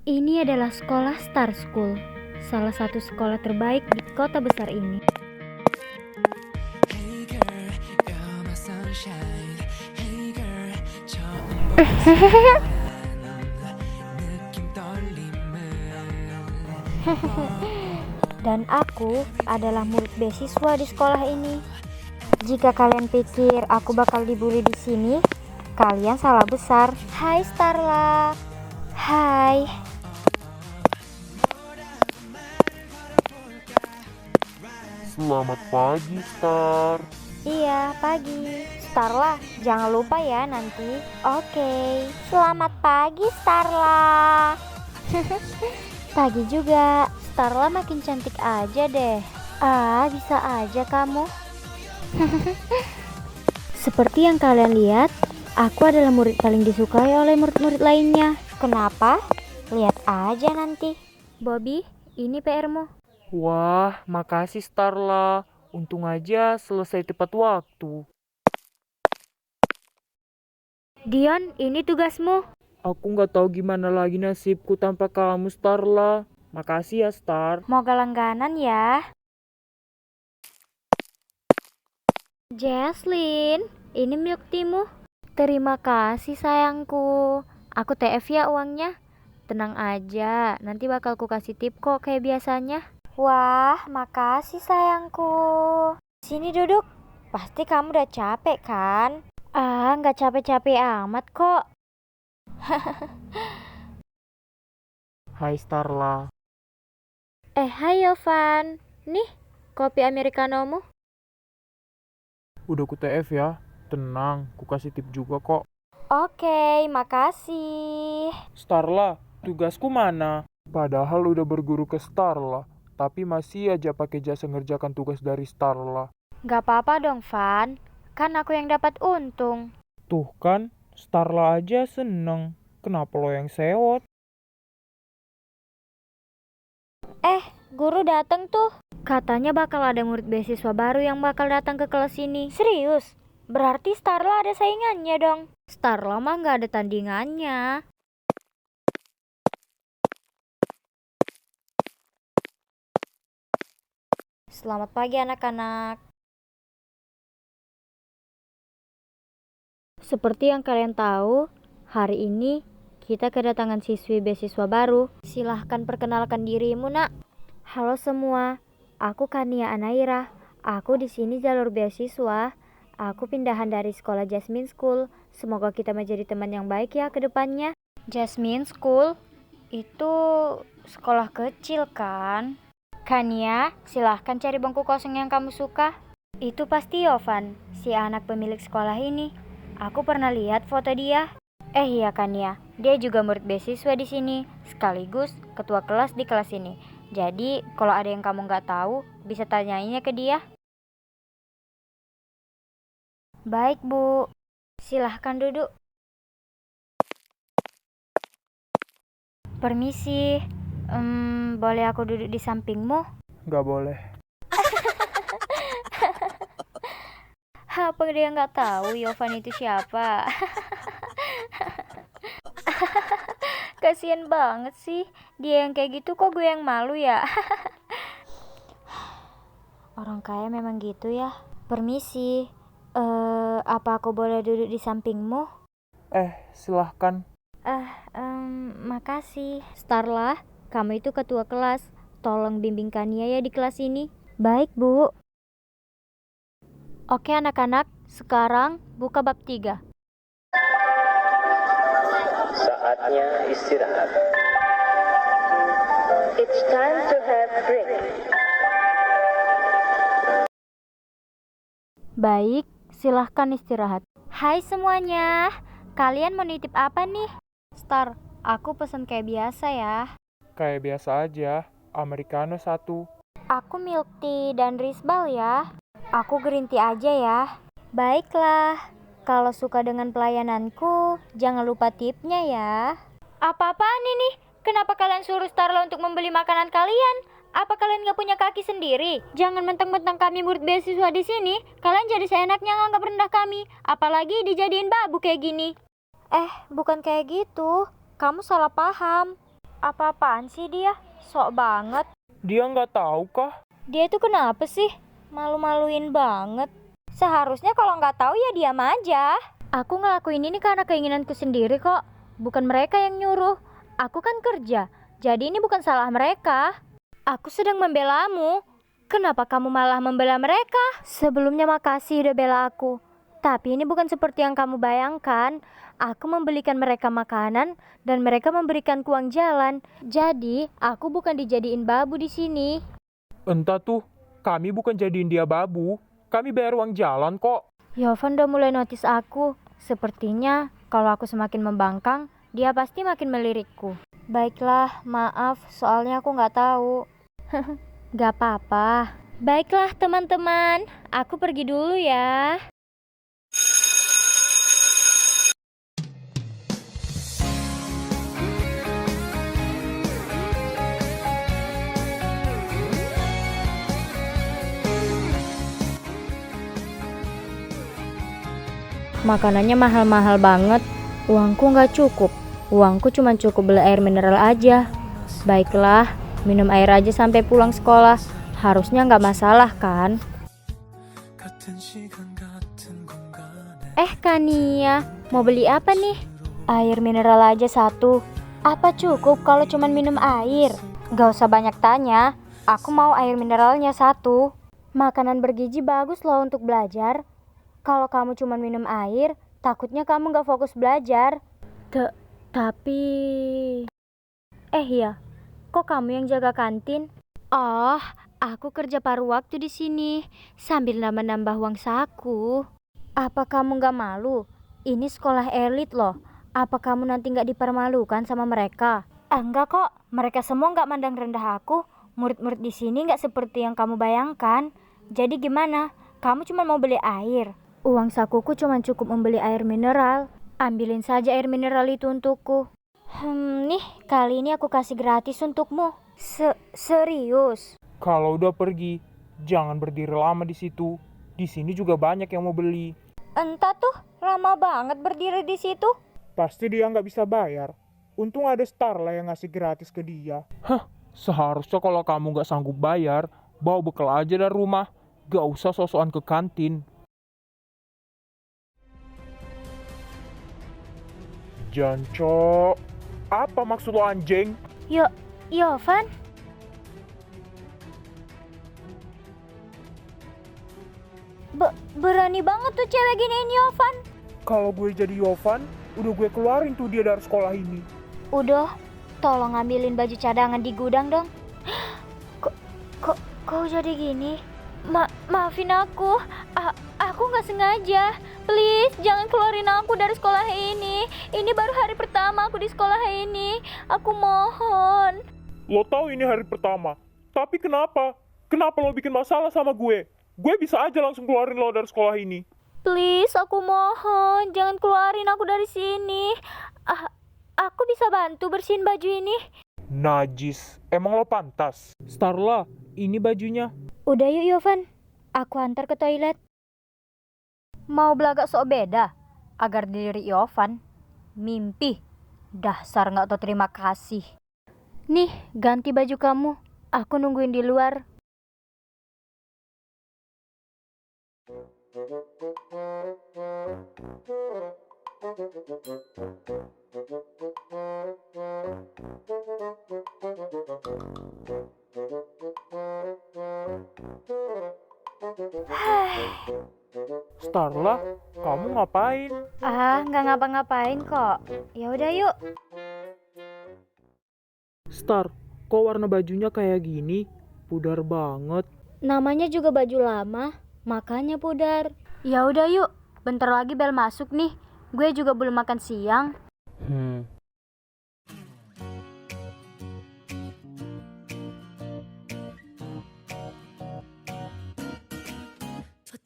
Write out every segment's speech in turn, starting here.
Ini adalah sekolah Star School, salah satu sekolah terbaik di kota besar ini. Dan aku adalah murid beasiswa di sekolah ini. Jika kalian pikir aku bakal dibully di sini, kalian salah besar. Hai Starla. Hai. Selamat pagi, Star. Iya, pagi. Starla, jangan lupa ya nanti. Oke. Selamat pagi, Starla. Pagi juga. Starla makin cantik aja deh. Bisa aja kamu. Seperti yang kalian lihat, aku adalah murid paling disukai oleh murid-murid lainnya. Kenapa? Lihat aja nanti. Bobby, ini PR-mu. Wah, makasih Starla. Untung aja selesai tepat waktu. Dion, ini tugasmu. Aku nggak tahu gimana lagi nasibku tanpa kamu, Starla. Makasih ya, Star. Mau langganan ya. Jaslyn, ini milk tea-mu. Terima kasih sayangku. Aku TF ya uangnya. Tenang aja, nanti bakal ku kasih tip kok kayak biasanya. Wah, makasih sayangku. Sini duduk. Pasti kamu udah capek kan? Nggak capek-capek amat kok. Hai, Starla. Hai Yovan. Nih, kopi americano-mu. Udah ku TF ya. Tenang, ku kasih tip juga kok. Oke, makasih. Starla, tugasku mana? Padahal udah berguru ke Starla, tapi masih aja pakai jasa ngerjakan tugas dari Starla. Gak apa-apa dong, Van. Kan aku yang dapat untung. Tuh kan, Starla aja seneng. Kenapa lo yang sewot? Guru datang tuh. Katanya bakal ada murid beasiswa baru yang bakal datang ke kelas ini. Serius? Berarti Starla ada saingannya dong. Starla mah gak ada tandingannya. Selamat pagi anak-anak. Seperti yang kalian tahu, hari ini kita kedatangan siswi beasiswa baru. Silahkan perkenalkan dirimu, Nak. Halo semua, aku Kania Anaira. Aku di sini jalur beasiswa. Aku pindahan dari sekolah Jasmine School. Semoga kita menjadi teman yang baik ya ke depannya. Jasmine School itu sekolah kecil kan? Kania, silahkan cari bangku kosong yang kamu suka. Itu pasti Yovan, si anak pemilik sekolah ini. Aku pernah lihat foto dia. Iya Kania, dia juga murid beasiswa di sini, sekaligus ketua kelas di kelas ini. Jadi, kalau ada yang kamu nggak tahu, bisa tanyainnya ke dia. Baik, Bu. Silahkan duduk. Permisi. Boleh aku duduk di sampingmu? Nggak boleh. Apa dia nggak tahu Yovan itu siapa? Kasian banget sih. Dia yang kayak gitu kok gue yang malu ya. Orang kaya memang gitu ya. Permisi. Apa aku boleh duduk di sampingmu? Silahkan. Makasih. Starla, kamu itu ketua kelas. Tolong bimbing Kania ya di kelas ini. Baik, Bu. Oke anak-anak, sekarang buka bab 3. Saatnya istirahat. It's time to have break. Baik, silahkan istirahat. Hai semuanya, kalian mau nitip apa nih? Star, aku pesen kayak biasa ya. Kayak biasa aja, americano 1. Aku milk tea dan risbal ya. Aku green tea aja ya. Baiklah, kalau suka dengan pelayananku, jangan lupa tipnya ya. Apa-apaan ini? Kenapa kalian suruh Starla untuk membeli makanan kalian? Apa kalian gak punya kaki sendiri? Jangan mentang-mentang kami murid beasiswa di sini, kalian jadi seenaknya nganggap rendah kami. Apalagi dijadiin babu kayak gini. Bukan kayak gitu. Kamu salah paham. Apa-apaan sih dia? Sok banget. Dia nggak tahu kah? Dia itu kenapa sih? Malu-maluin banget. Seharusnya kalau nggak tahu ya diam aja. Aku ngelakuin ini karena keinginanku sendiri kok. Bukan mereka yang nyuruh. Aku kan kerja. Jadi ini bukan salah mereka. Aku sedang membelamu. Kenapa kamu malah membela mereka? Sebelumnya makasih udah bela aku. Tapi ini bukan seperti yang kamu bayangkan. Aku membelikan mereka makanan dan mereka memberikan uang jalan. Jadi, aku bukan dijadiin babu di sini. Entah tuh, kami bukan jadiin dia babu. Kami bayar uang jalan kok. Yovan udah mulai notice aku. Sepertinya kalau aku semakin membangkang, dia pasti makin melirikku. Baiklah, maaf, soalnya aku nggak tahu. Gak apa-apa. Baiklah teman-teman, aku pergi dulu ya. Makanannya mahal-mahal banget. Uangku nggak cukup. Uangku cuma cukup beli air mineral aja. Baiklah, minum air aja sampai pulang sekolah. Harusnya nggak masalah kan? Kania, mau beli apa nih? Air mineral aja satu. Apa cukup kalau cuma minum air? Gak usah banyak tanya. Aku mau air mineralnya satu. Makanan bergizi bagus loh untuk belajar. Kalau kamu cuma minum air, takutnya kamu gak fokus belajar. Tapi... iya, kok kamu yang jaga kantin? Oh, aku kerja paruh waktu di sini, sambil nambah-nambah uang saku. Apa kamu gak malu? Ini sekolah elit loh. Apa kamu nanti gak dipermalukan sama mereka? Enggak kok, mereka semua gak mandang rendah aku. Murid-murid di sini gak seperti yang kamu bayangkan. Jadi gimana? Kamu cuma mau beli air? Uang sakuku cuma cukup membeli air mineral. Ambilin saja air mineral itu untukku. Nih, kali ini aku kasih gratis untukmu. Serius? Kalau udah pergi, jangan berdiri lama di situ. Di sini juga banyak yang mau beli. Entah tuh, lama banget berdiri di situ. Pasti dia nggak bisa bayar. Untung ada Starla yang ngasih gratis ke dia. Seharusnya kalau kamu nggak sanggup bayar, bawa bekal aja dari rumah. Gak usah sosokan ke kantin. Janco, apa maksud lo anjing? Yovan? Berani banget tuh cewek giniin Yovan. Kalau gue jadi Yovan, udah gue keluarin tuh dia dari sekolah ini. Udah, tolong ambilin baju cadangan di gudang dong. Kok jadi gini? Maafin aku. Aku nggak sengaja. Please, jangan keluarin aku dari sekolah ini. Ini baru hari pertama aku di sekolah ini. Aku mohon. Lo tahu ini hari pertama, tapi kenapa? Kenapa lo bikin masalah sama gue? Gue bisa aja langsung keluarin lo dari sekolah ini. Please, aku mohon. Jangan keluarin aku dari sini. Aku bisa bantu bersihin baju ini. Najis, emang lo pantas? Starla, ini bajunya. Udah yuk Yovan, aku antar ke toilet. Mau belagak sok beda agar diri Yovan. Mimpi. Dasar gak tau terima kasih. Nih, ganti baju kamu. Aku nungguin di luar. Starla, kamu ngapain? Nggak ngapa-ngapain kok. Ya udah yuk. Star, kok warna bajunya kayak gini? Pudar banget. Namanya juga baju lama, makanya pudar. Ya udah yuk. Bentar lagi bel masuk nih. Gue juga belum makan siang.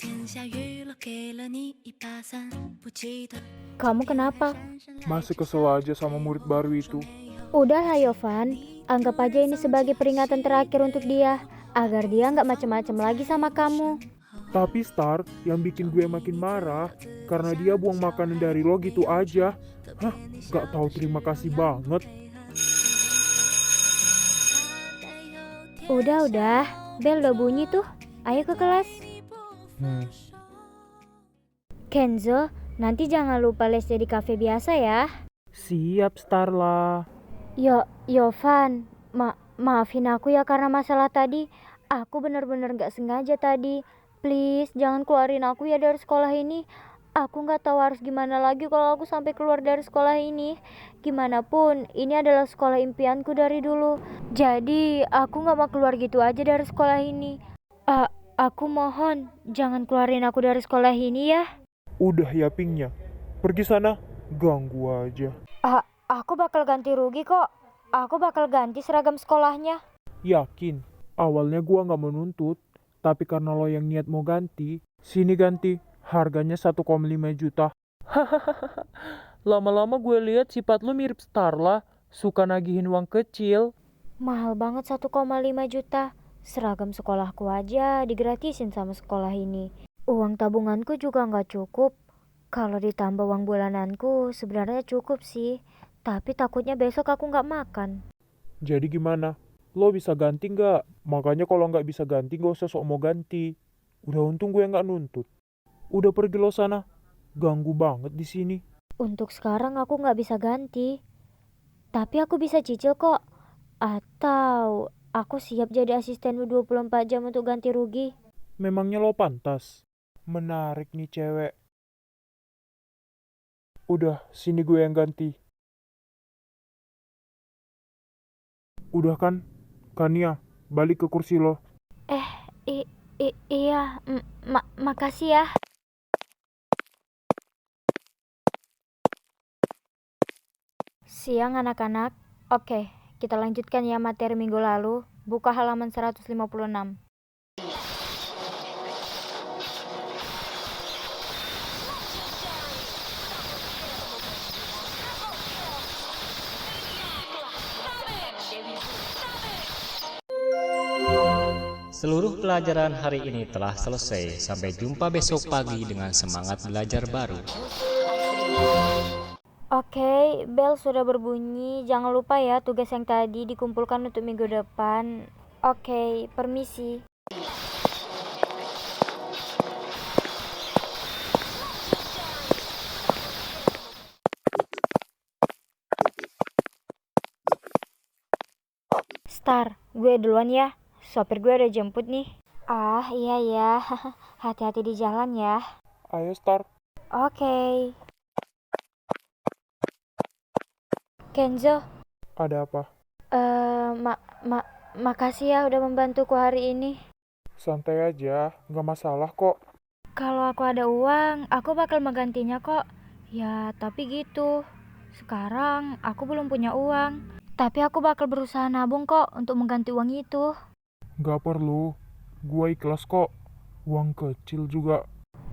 天下雨了，给了你一把伞，不记得。 Kamu kenapa? Masih kesel aja sama murid baru itu. Udahlah Yovan, anggap aja ini sebagai peringatan terakhir untuk dia, agar dia nggak macem-macem lagi sama kamu. Tapi Star, yang bikin gue makin marah, karena dia buang makanan dari lo gitu aja. Gak tahu terima kasih banget. Udah, bel udah bunyi tuh. Ayo ke kelas. Kenzo, nanti jangan lupa les di kafe biasa ya. Siap, Starla. Yovan, maafin aku ya karena masalah tadi. Aku bener-bener gak sengaja tadi. Please, jangan keluarin aku ya dari sekolah ini. Aku gak tahu harus gimana lagi kalau aku sampai keluar dari sekolah ini. Gimana pun, ini adalah sekolah impianku dari dulu. Jadi, aku gak mau keluar gitu aja dari sekolah ini. Aku mohon, jangan keluarin aku dari sekolah ini ya. Udah ya Pingnya. Pergi sana, ganggu aja. Aku bakal ganti rugi kok. Aku bakal ganti seragam sekolahnya. Yakin, awalnya gua nggak menuntut, tapi karena lo yang niat mau ganti, sini ganti, harganya 1,5 juta. Lama-lama gue lihat sifat lo mirip Starla, suka nagihin uang kecil. Mahal banget 1,5 juta. Seragam sekolahku aja digratisin sama sekolah ini. Uang tabunganku juga nggak cukup. Kalau ditambah uang bulananku sebenarnya cukup sih. Tapi takutnya besok aku nggak makan. Jadi gimana? Lo bisa ganti nggak? Makanya kalau nggak bisa ganti nggak usah sok mau ganti. Udah untung gue nggak nuntut. Udah pergi lo sana. Ganggu banget di sini. Untuk sekarang aku nggak bisa ganti. Tapi aku bisa cicil kok. Atau aku siap jadi asistenmu 24 jam untuk ganti rugi. Memangnya lo pantas? Menarik nih cewek. Udah, sini gue yang ganti. Udah kan? Kania, balik ke kursi lo. Iya, makasih ya. Siang anak-anak. Oke, kita lanjutkan ya materi minggu lalu. Buka halaman 156. Seluruh pelajaran hari ini telah selesai. Sampai jumpa besok pagi dengan semangat belajar baru. Oke, bel sudah berbunyi. Jangan lupa ya tugas yang tadi dikumpulkan untuk minggu depan. Oke, permisi. Star, gue duluan ya. Sopir gue udah jemput nih. Iya ya. Hati-hati di jalan ya. Ayo Star. Oke. Kenzo. Ada apa? Makasih ya udah membantuku hari ini. Santai aja, nggak masalah kok. Kalau aku ada uang, aku bakal menggantinya kok. Ya, tapi gitu. Sekarang aku belum punya uang. Tapi aku bakal berusaha nabung kok untuk mengganti uang itu. Nggak perlu, gua ikhlas kok. Uang kecil juga.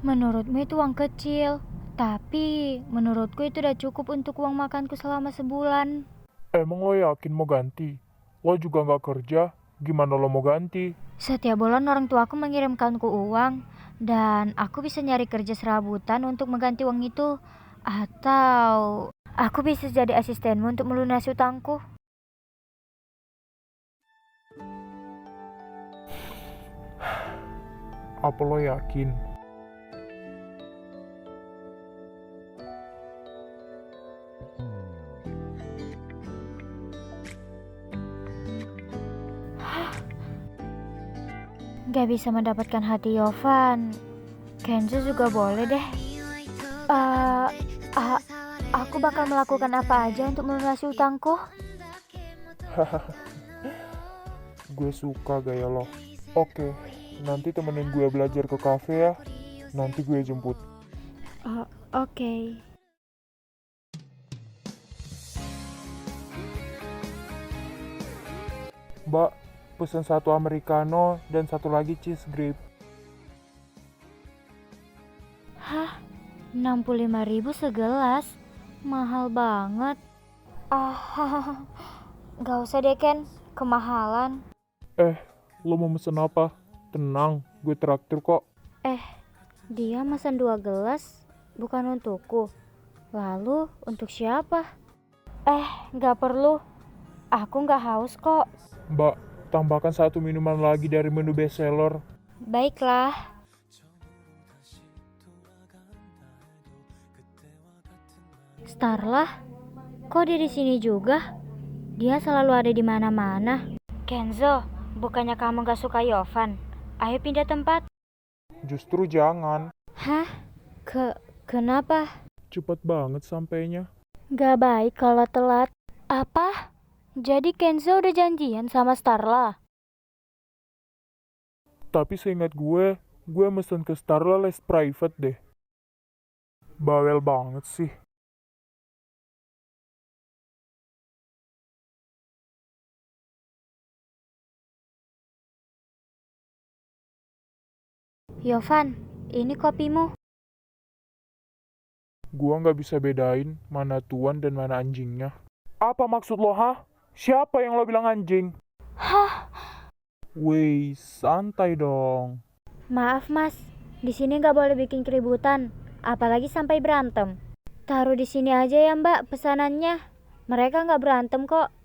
Menurutmu itu uang kecil. Tapi menurutku itu udah cukup untuk uang makanku selama sebulan. Emang lo yakin mau ganti? Lo juga nggak kerja, gimana lo mau ganti? Setiap bulan orang tuaku mengirimkanku uang. Dan aku bisa nyari kerja serabutan untuk mengganti uang itu. Atau aku bisa jadi asistenmu untuk melunasi utangku. Apa lo yakin? Gak bisa mendapatkan hati Yovan. Kenzo juga boleh deh. Aku bakal melakukan apa aja untuk melunasi utangku. Gue suka gaya lo. Oke, nanti temenin gue belajar ke kafe ya. Nanti gue jemput. Oke. Mbak, pesen 1 americano dan 1 lagi cheese grape. Hah? 65.000 segelas? Mahal banget. Gak usah deh Ken, kemahalan. Lo mau pesen apa? Tenang, gue traktir kok. Dia mesen 2 gelas, bukan untukku. Lalu untuk siapa? Gak perlu. Aku gak haus kok. Mbak, Tambahkan 1 minuman lagi dari menu bestseller. Baiklah. Starla, kok dia di sini juga? Dia selalu ada di mana-mana. Kenzo, bukannya kamu gak suka Yovan? Ayo pindah tempat. Justru jangan. Hah? Kenapa? Cepet banget sampainya. Gak baik kalau telat. Apa? Jadi Kenzo udah janjian sama Starla? Tapi seingat gue mesen ke Starla les private deh. Bawel banget sih. Yovan, ini kopimu. Gua nggak bisa bedain mana tuan dan mana anjingnya. Apa maksud lo, hah? Siapa yang lo bilang anjing? Hah? Wih, santai dong. Maaf mas, di sini nggak boleh bikin keributan, apalagi sampai berantem. Taruh di sini aja ya mbak pesanannya. Mereka nggak berantem kok.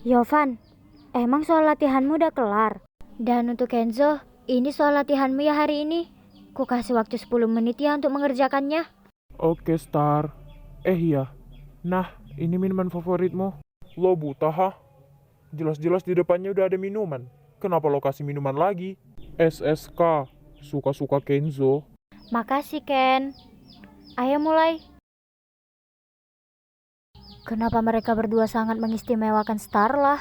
Yovan, emang soal latihanmu udah kelar? Dan untuk Kenzo, ini soal latihanmu ya hari ini. Ku kasih waktu 10 menit ya untuk mengerjakannya. Oke, Star. Iya. Nah, ini minuman favoritmu. Lo buta, hah? Jelas-jelas di depannya udah ada minuman. Kenapa lo kasih minuman lagi? SSK. Suka-suka Kenzo. Makasih Ken. Ayo mulai. Kenapa mereka berdua sangat mengistimewakan Starla?